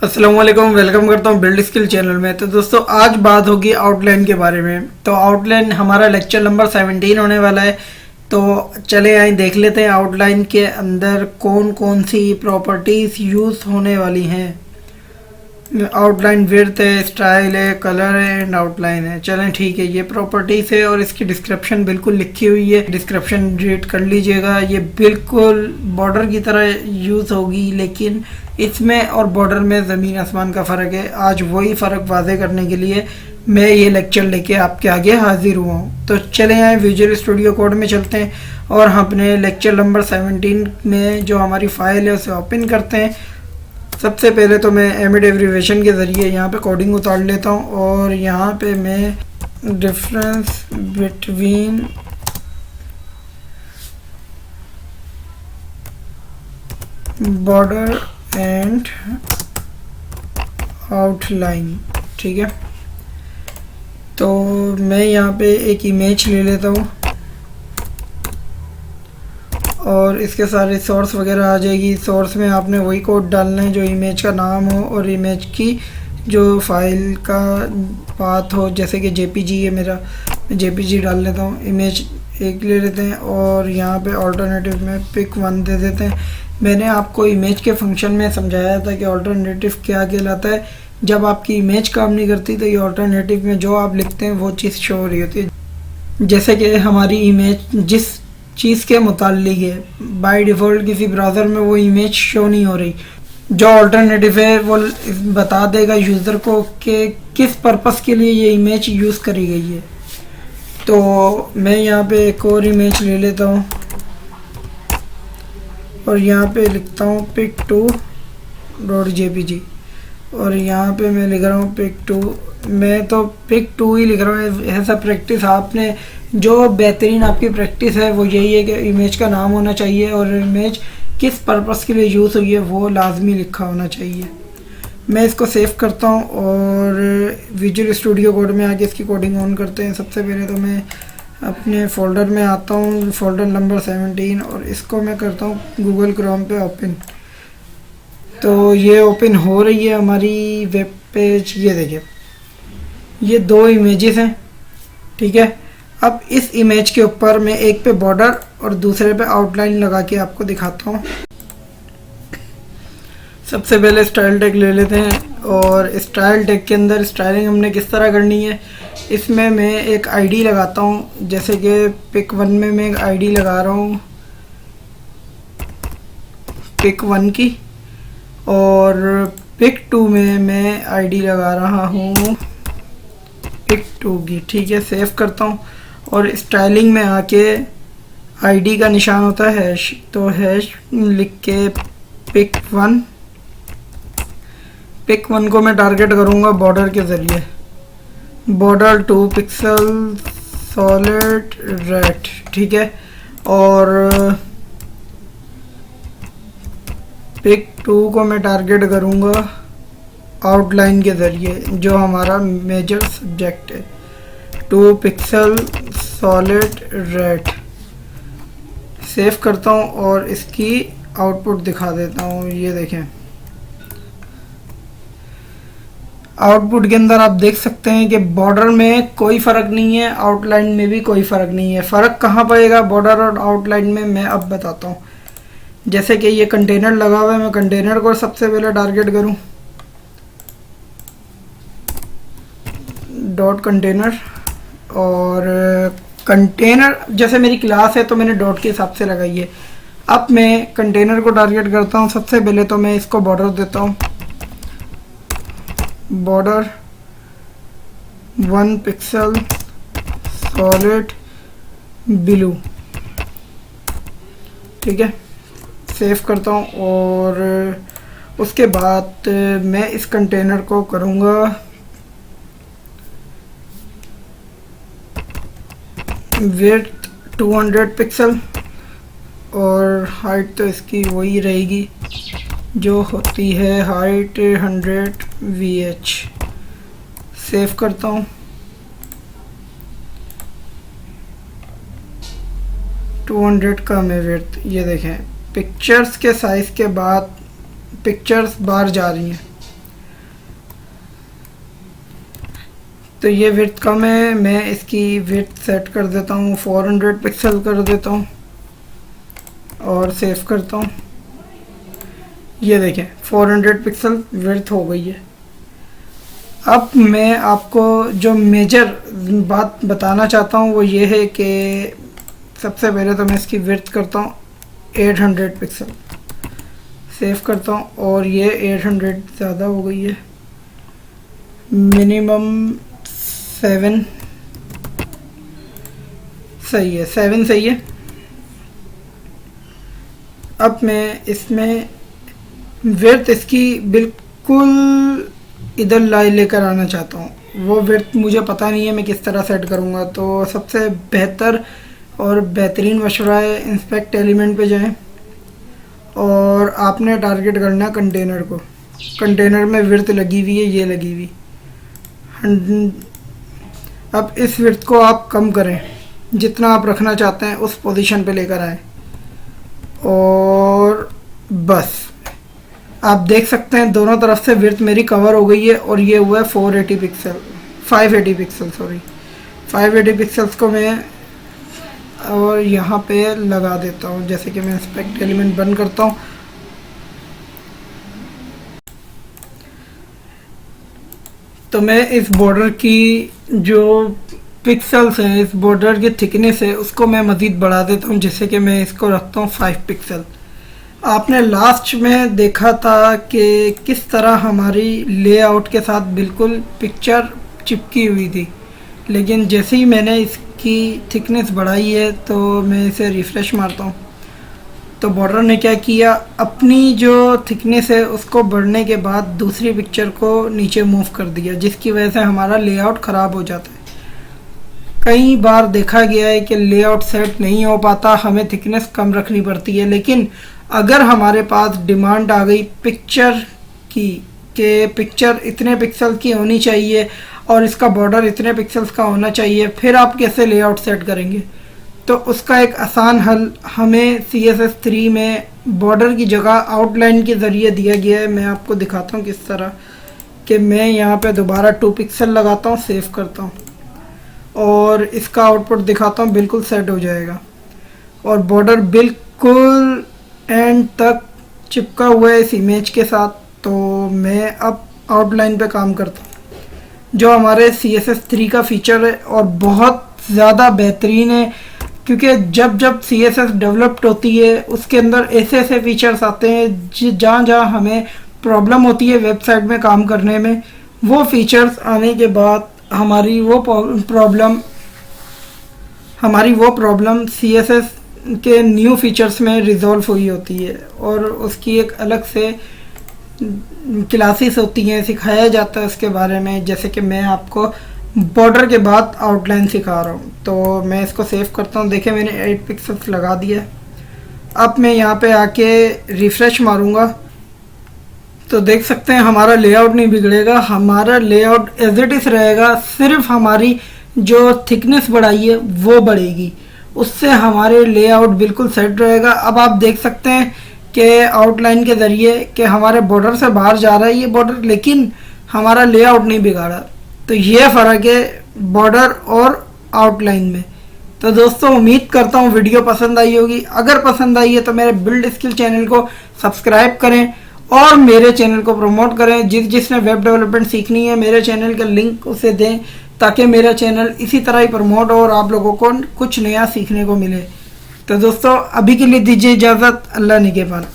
अस्सलाम वालेकुम, वेलकम करता हूँ बिल्ड स्किल चैनल में। तो दोस्तों आज बात होगी आउटलाइन के बारे में। तो आउटलाइन हमारा लेक्चर नंबर 17 होने वाला है। तो चले आए देख लेते हैं आउटलाइन के अंदर कौन कौन सी प्रॉपर्टीज़ यूज़ होने वाली हैं। आउटलाइन विड्थ है, स्टाइल है, कलर है एंड आउटलाइन है। चलें ठीक है, ये प्रॉपर्टीज़ है और इसकी डिस्क्रिप्शन बिल्कुल लिखी हुई है। डिस्क्रिप्शन रीड कर लीजिएगा। ये बिल्कुल बॉर्डर की तरह यूज़ होगी, लेकिन इसमें और बॉर्डर में ज़मीन आसमान का फ़र्क है। आज वही फ़र्क वाज़े करने के लिए मैं ये लेक्चर लेके आपके आगे हाजिर हुआ हूँ। तो चले आए विजुअल स्टूडियो कोड में चलते हैं और हम अपने लेक्चर नंबर 17 में जो हमारी फ़ाइल है उसे ओपन करते हैं। सबसे पहले तो मैं एमिड एब्रीवेशन के ज़रिए यहाँ पे कोडिंग उतार लेता हूँ और यहाँ पे मैं difference between border and outline, ठीक है। तो मैं यहाँ पे एक इमेज ले लेता हूँ और इसके सारे सोर्स वगैरह आ जाएगी। सोर्स में आपने वही कोड डालना है जो इमेज का नाम हो और इमेज की जो फाइल का पाथ हो, जैसे कि जेपीजी है मेरा, मैं जेपीजी डाल लेता हूँ। इमेज एक ले लेते हैं और यहाँ पे ऑल्टरनेटिव में पिक 1 दे देते हैं। मैंने आपको इमेज के फंक्शन में समझाया था कि ऑल्टरनेटिव क्या कहलाता है। जब आपकी इमेज काम नहीं करती तो ये ऑल्टरनेटिव में जो आप लिखते हैं वो चीज़ शो हो रही होती है। जैसे कि हमारी इमेज जिस चीज़ के मुताल्लिक है, बाय डिफ़ॉल्ट किसी ब्राउज़र में वो इमेज शो नहीं हो रही। जो ऑल्टरनेटिव है वो बता देगा यूज़र को कि किस पर्पस के लिए ये इमेज यूज़ करी गई है। तो मैं यहाँ पे एक और इमेज ले लेता हूँ और यहाँ पे लिखता हूँ pic2.jpg और यहाँ पे मैं लिख रहा हूँ pic2। मैं तो pic2 ही लिख रहा हूँ। ऐसा प्रैक्टिस आपने जो बेहतरीन आपकी प्रैक्टिस है वो यही है कि इमेज का नाम होना चाहिए और इमेज किस पर्पस के लिए यूज़ हुई है वो लाजमी लिखा होना चाहिए। मैं इसको सेव करता हूँ और विजुअल स्टूडियो कोड में आके इसकी कोडिंग ऑन करते हैं। सबसे पहले तो मैं अपने फ़ोल्डर में आता हूँ, फ़ोल्डर नंबर 17, और इसको मैं करता हूँ गूगल क्रोम पे ओपन। तो ये ओपन हो रही है हमारी वेब पेज। ये देखिए, ये 2 इमेजेस हैं, ठीक है। अब इस इमेज के ऊपर मैं एक पे बॉर्डर और दूसरे पे आउटलाइन लगा के आपको दिखाता हूँ। सबसे पहले स्टाइल टैग ले लेते हैं और स्टाइल टैग के अंदर स्टाइलिंग हमने किस तरह करनी है, इसमें मैं एक आईडी लगाता हूँ। जैसे कि पिक 1 में मैं एक आईडी लगा रहा हूँ पिक 1 की, और पिक 2 में मैं आईडी लगा रहा हूँ पिक 2 की, ठीक है। सेव करता हूँ और स्टाइलिंग में आके आईडी का निशान होता है हैश, तो हैश लिख के पिक 1 को मैं टारगेट करूँगा बॉर्डर के ज़रिए। बॉर्डर 2 पिक्सल सॉलिड रेड, ठीक है। और पिक 2 को मैं टारगेट करूँगा आउटलाइन के ज़रिए जो हमारा मेजर सब्जेक्ट है। 2 पिक्सल सॉलिड रेड। सेव करता हूँ और इसकी आउटपुट दिखा देता हूँ। ये देखें, आउटपुट के अंदर आप देख सकते हैं कि बॉर्डर में कोई फ़र्क नहीं है, आउटलाइन में भी कोई फ़र्क नहीं है। फ़र्क कहाँ पड़ेगा बॉर्डर और आउटलाइन में, मैं अब बताता हूँ। जैसे कि ये कंटेनर लगा हुआ है, मैं कंटेनर को सबसे पहले टारगेट करूँ, डॉट कंटेनर, और कंटेनर जैसे मेरी क्लास है तो मैंने डॉट के हिसाब से लगाई है। अब मैं कंटेनर को टारगेट करता हूँ। सबसे पहले तो मैं इसको बॉर्डर देता हूँ, बॉर्डर 1 पिक्सल सॉलिड ब्लू, ठीक है। सेव करता हूँ और उसके बाद मैं इस कंटेनर को करूँगा विड्थ 200 पिक्सल और हाइट तो इसकी वही रहेगी जो होती है हाइट 100 VH। सेव करता हूँ। 200 कम है विड्थ। ये देखें पिक्चर्स के साइज़ के बाद पिक्चर्स बाहर जा रही हैं, तो ये विड्थ कम है, मैं इसकी विड्थ सेट कर देता हूँ 400 पिक्सल कर देता हूँ और सेव करता हूँ। ये देखें 400 पिक्सल विड्थ हो गई है। अब मैं आपको जो मेजर बात बताना चाहता हूँ वो ये है कि सबसे पहले तो मैं इसकी विड्थ करता हूँ 800 पिक्सल, सेव करता हूँ और ये 800 ज़्यादा हो गई है, मिनिमम 7 सही है, 7 सही है। अब मैं इसमें विड्थ इसकी बिल्कुल इधर लेकर आना चाहता हूँ। वो विड्थ मुझे पता नहीं है मैं किस तरह सेट करूँगा। तो सबसे बेहतर और बेहतरीन मशवरा है, इंस्पेक्ट एलिमेंट पे जाएं और आपने टारगेट करना कंटेनर को। कंटेनर में विड्थ लगी हुई है, ये लगी हुई। अब इस विड्थ को आप कम करें, जितना आप रखना चाहते हैं उस पोजीशन पे लेकर आएँ और बस आप देख सकते हैं दोनों तरफ से विड्थ मेरी कवर हो गई है और ये हुआ है 580 पिक्सल सॉरी 580 पिक्सल्स को मैं और यहाँ पे लगा देता हूँ। जैसे कि मैं इंस्पेक्ट एलिमेंट बंद करता हूँ तो मैं इस बॉर्डर की जो पिक्सल्स हैं, इस बॉर्डर की थिकनेस है, उसको मैं मज़ीद बढ़ा देता हूँ। जैसे कि मैं इसको रखता हूँ 5 पिक्सल। आपने लास्ट में देखा था कि किस तरह हमारी लेआउट के साथ बिल्कुल पिक्चर चिपकी हुई थी, लेकिन जैसे ही मैंने इसकी थिकनेस बढ़ाई है तो मैं इसे रिफ़्रेश मारता हूँ तो बॉर्डर ने क्या किया, अपनी जो थिकनेस है उसको बढ़ने के बाद दूसरी पिक्चर को नीचे मूव कर दिया, जिसकी वजह से हमारा लेआउट ख़राब हो जाता है। कई बार देखा गया है कि लेआउट सेट नहीं हो पाता, हमें थिकनेस कम रखनी पड़ती है। लेकिन अगर हमारे पास डिमांड आ गई पिक्चर की कि पिक्चर इतने पिक्सल की होनी चाहिए और इसका बॉर्डर इतने पिक्सल्स का होना चाहिए, फिर आप कैसे लेआउट सेट करेंगे? तो उसका एक आसान हल हमें CSS3 में बॉर्डर की जगह आउटलाइन के ज़रिए दिया गया है। मैं आपको दिखाता हूँ किस तरह कि मैं यहाँ पे दोबारा 2 पिक्सल लगाता हूँ, सेव करता हूँ और इसका आउटपुट दिखाता हूँ, बिल्कुल सेट हो जाएगा और बॉर्डर बिल्कुल एंड तक चिपका हुआ है इस इमेज के साथ। तो मैं अब आउटलाइन पे काम करता हूँ जो हमारे CSS3 का फीचर है और बहुत ज़्यादा बेहतरीन है, क्योंकि जब जब CSS डेवलप्ड होती है उसके अंदर ऐसे ऐसे फीचर्स आते हैं जहाँ जहाँ हमें प्रॉब्लम होती है वेबसाइट में काम करने में, वो फीचर्स आने के बाद हमारी वो प्रॉब्लम CSS के न्यू फीचर्स में रिजॉल्व हुई होती है और उसकी एक अलग से क्लासेस होती हैं, सिखाया जाता है उसके बारे में। जैसे कि मैं आपको बॉर्डर के बाद आउटलाइन सिखा रहा हूँ। तो मैं इसको सेव करता हूँ। देखिए मैंने 8 पिक्सल्स लगा दिया। अब मैं यहाँ पे आके रिफ़्रेश मारूँगा तो देख सकते हैं हमारा लेआउट नहीं बिगड़ेगा, हमारा लेआउट एज इट इज़ रहेगा। सिर्फ हमारी जो थिकनेस बढ़ाई है वो बढ़ेगी, उससे हमारे लेआउट बिल्कुल सेट रहेगा। अब आप देख सकते हैं कि आउटलाइन के ज़रिए कि हमारे बॉर्डर से बाहर जा रहा है ये बॉर्डर, लेकिन हमारा लेआउट नहीं बिगाड़ा। तो ये फ़र्क है बॉर्डर और आउटलाइन में। तो दोस्तों उम्मीद करता हूँ वीडियो पसंद आई होगी। अगर पसंद आई है तो मेरे बिल्ड स्किल चैनल को सब्सक्राइब करें और मेरे चैनल को प्रमोट करें। जिसने वेब डेवलपमेंट सीखनी है मेरे चैनल का लिंक उसे दें ताकि मेरा चैनल इसी तरह ही प्रमोट हो और आप लोगों को कुछ नया सीखने को मिले। तो दोस्तों अभी के लिए दीजिए इजाज़त। अल्लाह निगहबान।